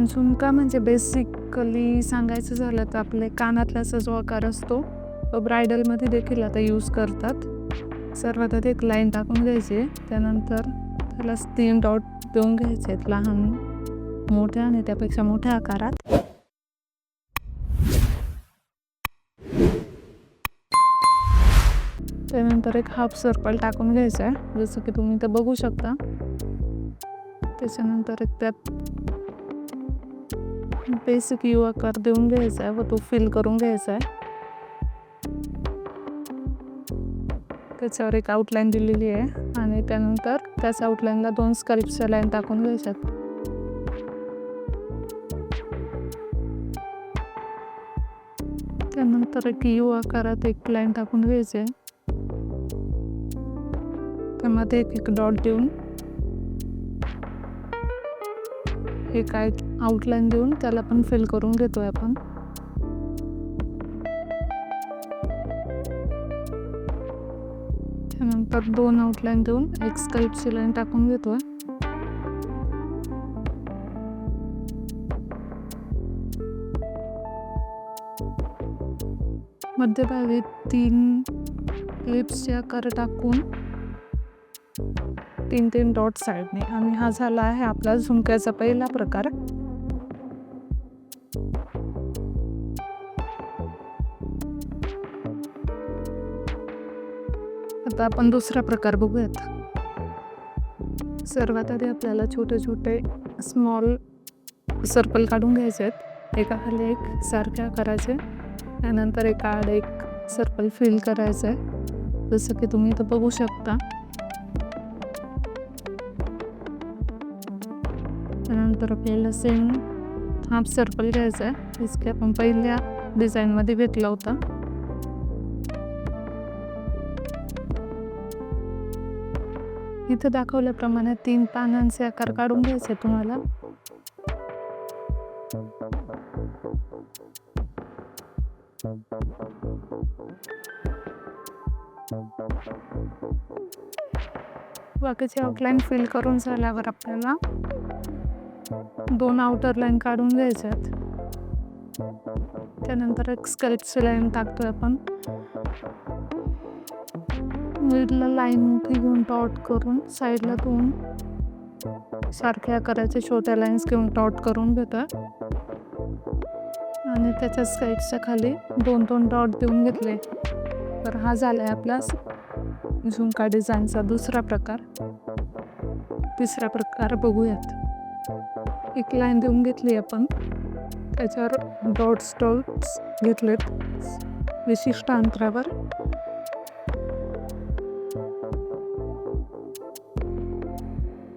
झुणका म्हणजे बेसिकली सांगायचं झालं तर आपले कानातल्याचा जो आकार असतो तो ब्रायडलमध्ये देखील आता यूज करतात. सर्वात आधी एक लाईन टाकून घ्यायची, त्यानंतर त्याला 3 डॉट देऊन घ्यायचे आहेत, लहान मोठ्या आणि त्यापेक्षा मोठ्या आकारात. त्यानंतर एक हाफ सर्कल टाकून घ्यायचा आहे, जसं की तुम्ही इथं बघू शकता. त्याच्यानंतर एक त्यात बेसिक यू आकार देऊन घ्यायचा आहे व तो फिल करून घ्यायचा आहे. त्याच्यावर एक आउटलाईन दिलेली आहे आणि त्यानंतर त्याच आउटलाईनला 2 स्कॅल्पच्या लाईन टाकून घ्यायच्यात. त्यानंतर एक यू आकारात एक लाईन टाकून घ्यायची आहे, त्यामध्ये एक डॉट देऊन एक आउटलाईन देऊन त्याला पण फिल करून घेतोय आपण. त्यानंतर 2 आउटलाईन देऊन एक स्कॅल्पची लाईन टाकून घेतोय. मध्यभागी 3 लिप्सचे आकार टाकून 3 डॉट साईडने. आणि हा झाला आहे आपला झुमक्याचा पहिला प्रकार. आता आपण दुसरा प्रकार बघूयात. सर्वात आधी आपल्याला छोटे छोटे स्मॉल सर्कल काढून घ्यायचे आहेत, एकाखाली एक सारख्या आकाराचे. त्यानंतर एका आड एक सर्कल फिल करायचं आहे, जसं की तुम्ही इथं बघू शकता. त्यानंतर आपल्याला सेम हाफ सर्कल घ्यायचा आहे, जसं की आपण पहिल्या डिझाईनमध्ये घेतला होता. इथं दाखवल्याप्रमाणे 3 पानांचे आकार काढून घ्यायचे तुम्हाला. बाकीची आउटलाईन फिल करून झाल्यावर आपल्याला 2 आउटर लाईन काढून घ्यायच्यात. त्यानंतर एक स्कॅल्पची लाईन टाकतोय आपण. मिडला लाईन घेऊन डॉट करून साईडला 2 सारख्या आकाराच्या छोट्या लाईन्स घेऊन डॉट करून घेतोय आणि त्याच्या साईडच्या खाली 2 डॉट देऊन घेतले. तर हा झालाय आपला झुमका डिझाईनचा दुसरा प्रकार. तिसरा प्रकार बघूयात. एक लाईन देऊन घेतली आपण, त्याच्यावर डॉट्स घेतलेत विशिष्ट अंतरावर.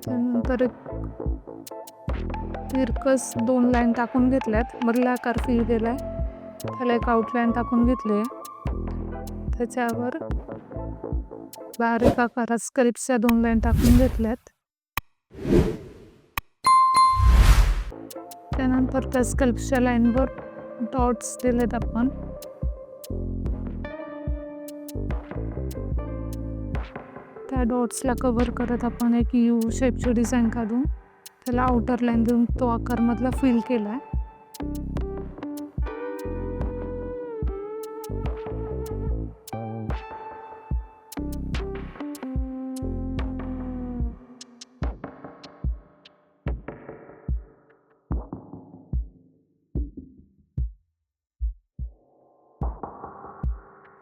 त्यानंतर तिरकस 2 लाईन टाकून घेतल्यात, मधला आकार फिल केलाय, त्याला एक आउटलाईन टाकून घेतली. त्याच्यावर बारीक आकारात स्कॅल्पच्या 2 लाईन टाकून घेतल्यात. त्यानंतर त्या स्कॅल्पच्या लाईनवर डॉट्स दिलेत आपण. त्या डॉट्सला कव्हर करत आपण एक यू शेपची डिझाईन काढून त्याला आउटर लाईन देऊन तो आकार मधला फिल केलाय.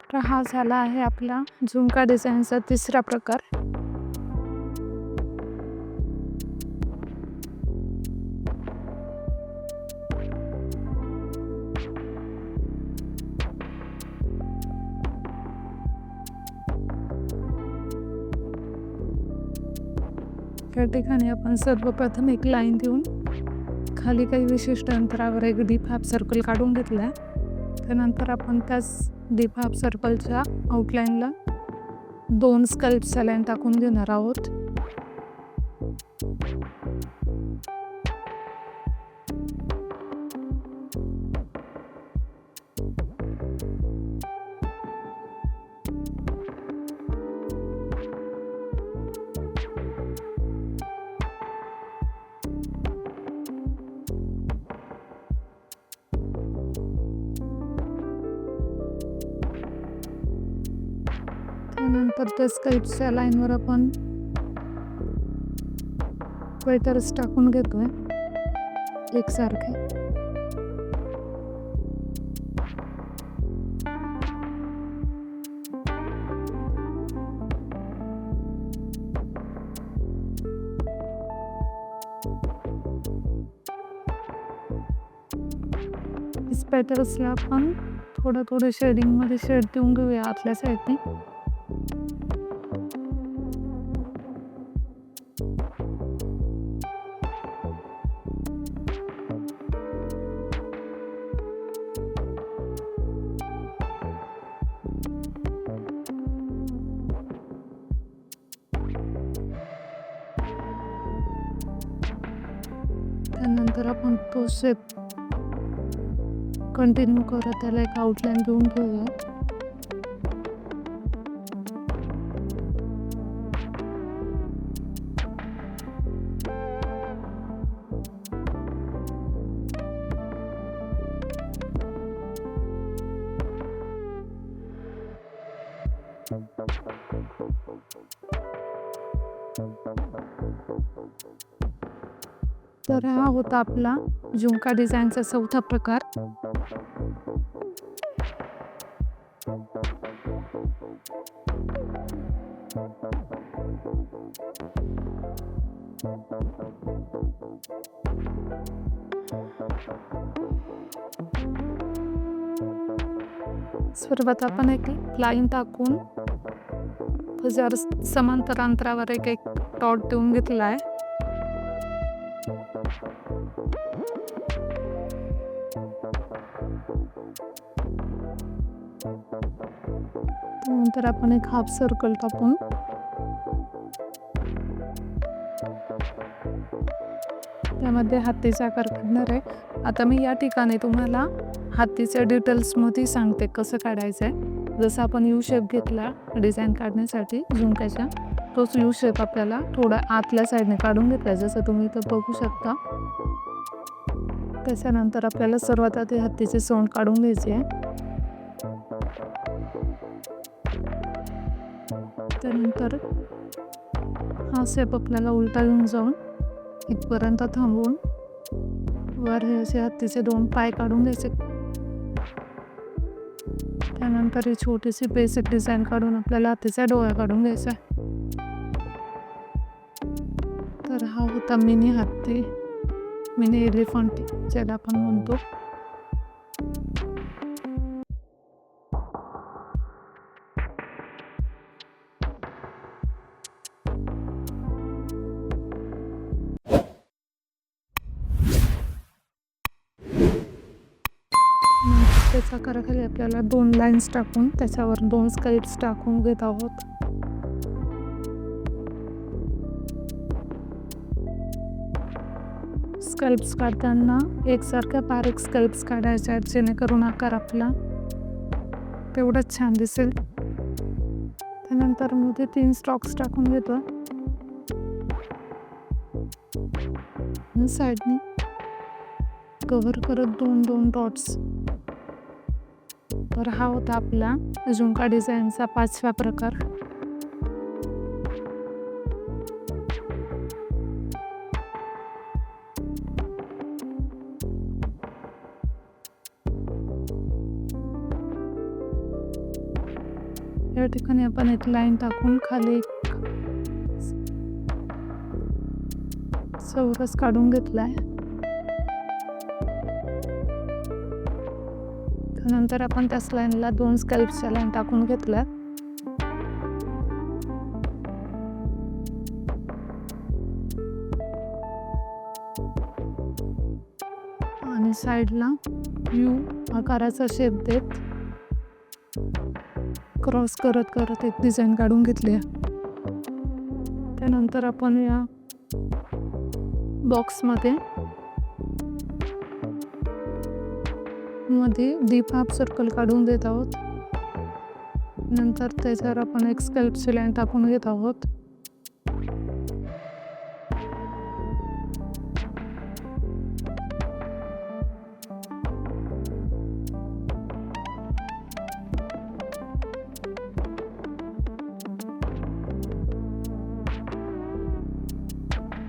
तर हा झाला आहे आपला झुमका डिझाईनचा तिसरा प्रकार. त्या ठिकाणी आपण सर्वप्रथम एक लाईन देऊन खाली काही विशिष्ट अंतरावर एक डीप हाफ सर्कल काढून घेतला. त्यानंतर आपण त्याच डीप हाफ सर्कलच्या आउटलाईनला 2 स्कॅल्पच्या लाईन टाकून घेणार आहोत. त्यानंतर त्या स्कल्प्सच्या लाईनवर आपण स्वेटर्स टाकून घेतोय एकसारखे. स्वेटर्सला आपण थोडं शेडिंगमध्ये शेड देऊन घेऊया आतल्या साईडने. त्यानंतर आपण तो शेप कंटिन्यू करत त्याला एक आउटलाईन देऊन घेऊया. तर हा होता आपला झुमका डिझाईनचा चौथा प्रकार. सर्वात आपण एक लाईन टाकून जर समांतर अंतरावर एक डॉट देऊन घेतला आहे. नंतर आपण एक हाफ सर्कल टाकून त्यामध्ये हातीचा आकार काढणार आहे. आता मी या ठिकाणी तुम्हाला हातीच्या डिटेल्समध्ये सांगते कसं काढायचं आहे. जसं आपण यू शेप घेतला डिझाईन काढण्यासाठी झुमक्याच्या, तोच यू शेप आपल्याला थोडा आतल्या साईडने काढून घेतला जसं तुम्ही इथं बघू शकता. त्याच्यानंतर आपल्याला सर्वात आधी हातीचे सोंड काढून घ्यायचे आहे. त्यानंतर हा शेप आपल्याला उलटा घेऊन जाऊन इथपर्यंत थांबवून वर हे असे हातीचे 2 पाय काढून घ्यायचे. त्यानंतर ही छोटीशी बेसिक डिझाईन काढून आपल्याला हातीचा डोळा काढून घ्यायचा. तर हा होता मिनी हत्ती, मिनी एलिफंट ज्याला आपण म्हणतो. त्याच्या आकाराखाली आपल्याला 2 लाईन्स टाकून त्याच्यावर 2 स्कल्प्स टाकून घेत आहोत. स्कल्प्स काढताना एकसारख्या बारीक स्कल्प्स काढायच्या जेणेकरून आकार आपला तेवढंच छान दिसेल. त्यानंतर मध्ये 3 स्टॉक्स टाकून घेतो. साईडने कव्हर करत 2-2 डॉट्स. तर हा होता आपला झुमका डिझाईनचा 5वा प्रकार. या ठिकाणी आपण एक लाईन टाकून खाली एक चौरस काढून घेतलाय. नंतर आपण त्याच लाईनला 2 स्कल्प्सच्या लाईन टाकून घेतल्या. आणि साईडला यू आकाराचा शेप देत क्रॉस करत करत एक डिझाईन काढून घेतली. त्यानंतर आपण या बॉक्समध्ये डीप हाफ सर्कल काढून देत आहोत. नंतर त्याच्यावर आपण एक स्कल्प्सची लाईन टाकून घेत आहोत.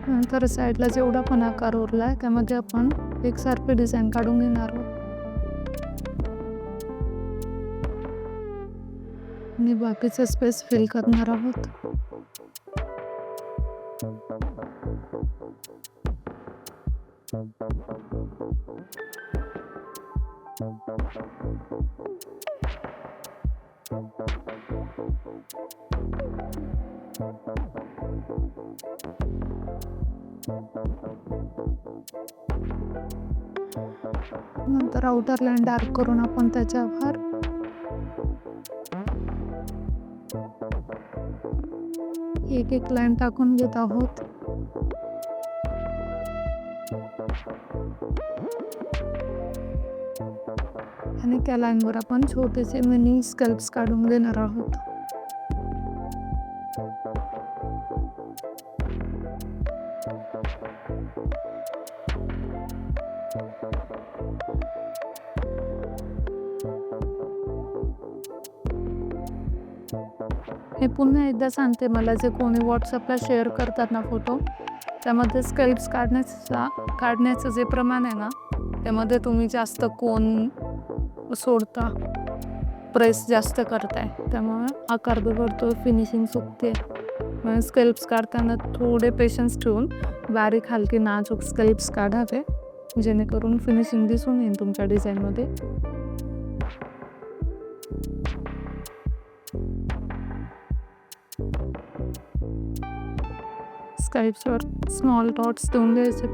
नंतर साईडला जेवढा पण आकार उरला आहे त्यामध्ये आपण एकसारखी डिझाईन काढून घेणार आहोत आणि बाकीचं स्पेस फिल करणार आहोत. नंतर आउटर लाईन डार्क करून आपण त्याच्यावर एक एक लाईन टाकून घेत आहोत. आणि त्या लाईनवर आपण छोटेसे मिनी स्कल्प्स काढून घेणार आहोत. हे पुन्हा एकदा सांगते, मला जे कोणी व्हॉट्सअपला शेअर करतात ना फोटो, त्यामध्ये स्कल्प्स काढण्याचं जे प्रमाण आहे ना, त्यामध्ये तुम्ही जास्त कोन सोडता, प्रेस जास्त करताय, त्यामुळे आकार बिघडतो, फिनिशिंग चुकते. मग स्कल्प्स काढताना थोडे पेशन्स ठेवून बारीक हलके नाजूक स्कल्प्स काढावे, जेणेकरून फिनिशिंग दिसून येईल तुमच्या डिझाईनमध्ये. स्कल्प्सवर स्मॉल डॉट्स देऊन द्यायचे.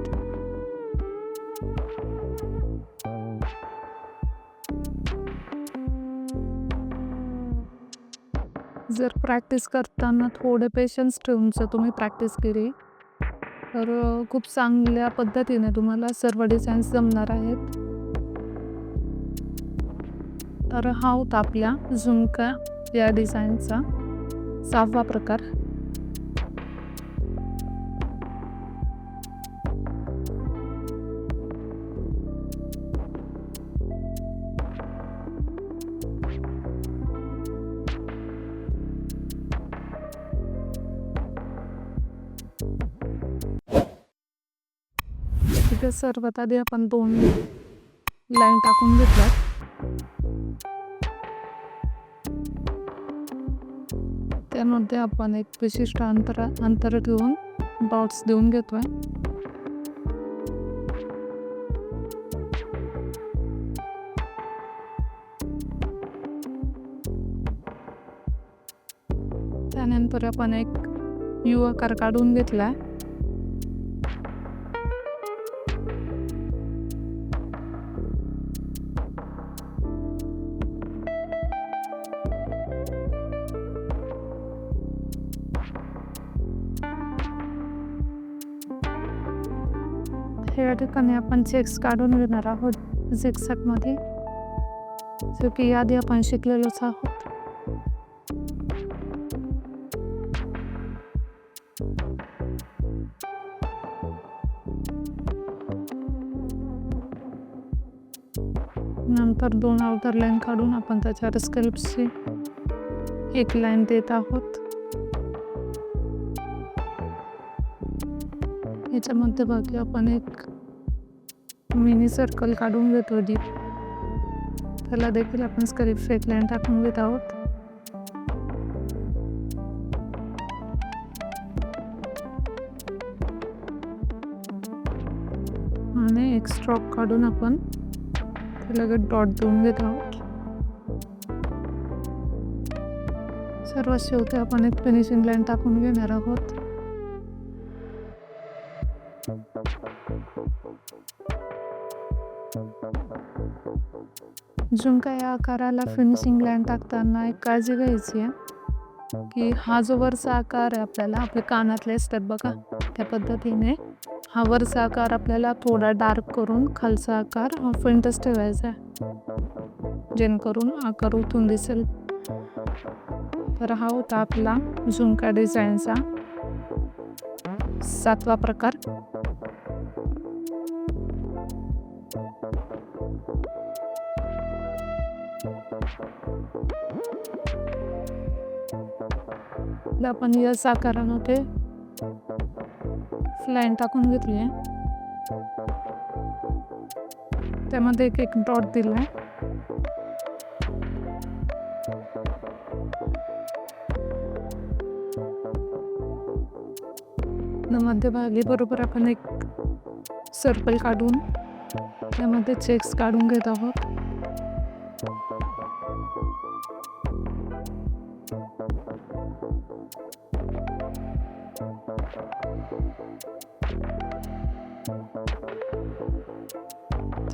जर प्रॅक्टिस करताना थोडे पेशन्स ठेवून जर तुम्ही प्रॅक्टिस केली तर खूप चांगल्या पद्धतीने तुम्हाला सर्व डिझाईन्स जमणार आहेत. तर हा होता आपल्या झुमका या डिझाईनचा 6वा प्रकार. इथे सर्वात आधी आपण 2 लाईन टाकून घेतल्यात. त्यामध्ये आपण एक विशिष्ट अंतर ठेवून डॉट्स देऊन घेतोय. त्यानंतर आपण एक यू आकार काढून घेतलाय. या ठिकाणी आपण चेक्स काढून घेणार आहोत झिगझॅग मध्ये, जो की आधी आपण शिकलेलोच आहोत. नंतर 2 आउटर लाईन काढून आपण त्याच्यावर स्कल्प्सची एक लाईन देत आहोत. याच्या मध्यभागी आपण एक मिनी सर्कल काढून घेतो डीप, त्याला देखील आपण स्कल्प्स एक लाईन टाकून घेत आहोत. आणि एक स्ट्रोक काढून आपण त्याला डॉट देऊन घेत आहोत. सर्वात शेवटी आपण एक फिनिशिंग लाईन टाकून घेणार आहोत. झुमका या आकाराला फिनिशिंग लाईन टाकताना एक काळजी घ्यायची आहे की हा जो वरचा आकार आहे आपल्याला, आपले कानातले असतात बघा, त्या पद्धतीने हा वरचा आकार आपल्याला थोडा डार्क करून खालचा आकार हा फेंटच ठेवायचा आहे, जेणेकरून आकार उठून दिसेल. तर हा होता आपला झुमका डिझाईनचा 7वा प्रकार. आपण या आकारामध्ये लाईन टाकून घेतली आहे. त्यामध्ये एक एक डॉट दिला आहे. मध्यभागी बरोबर आपण एक सर्कल काढून त्यामध्ये चेक्स काढून घेत आहोत.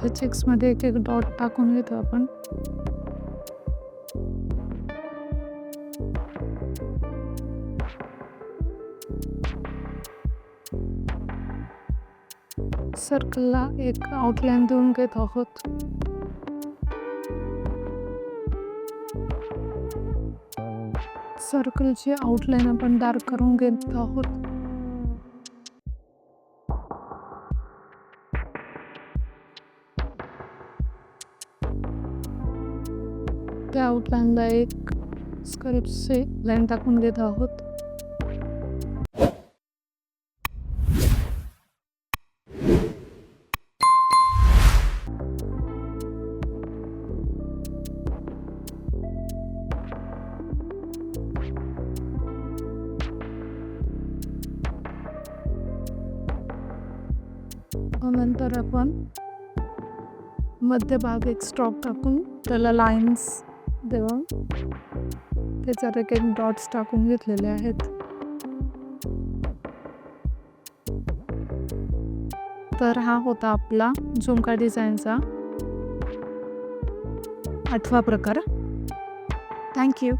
त्या चेक्स मध्ये एक एक डॉट टाकून घेतो आपण. सर्कलला एक आउटलाईन देऊन घेत आहोत. सर्कलची आउटलाईन आपण डार्क करून घेत आहोत. त्या आउटलाईनला एक स्क्रिप्टची लाईन टाकून घेत आहोत. नंतर आपण मध्यभाग एक स्ट्रोक टाकून त्याला लाईन्स देऊन त्याच्यात एक एक डॉट्स टाकून घेतलेले आहेत. तर हा होता आपला झुमका डिझाईनचा 8वा प्रकार. थँक्यू.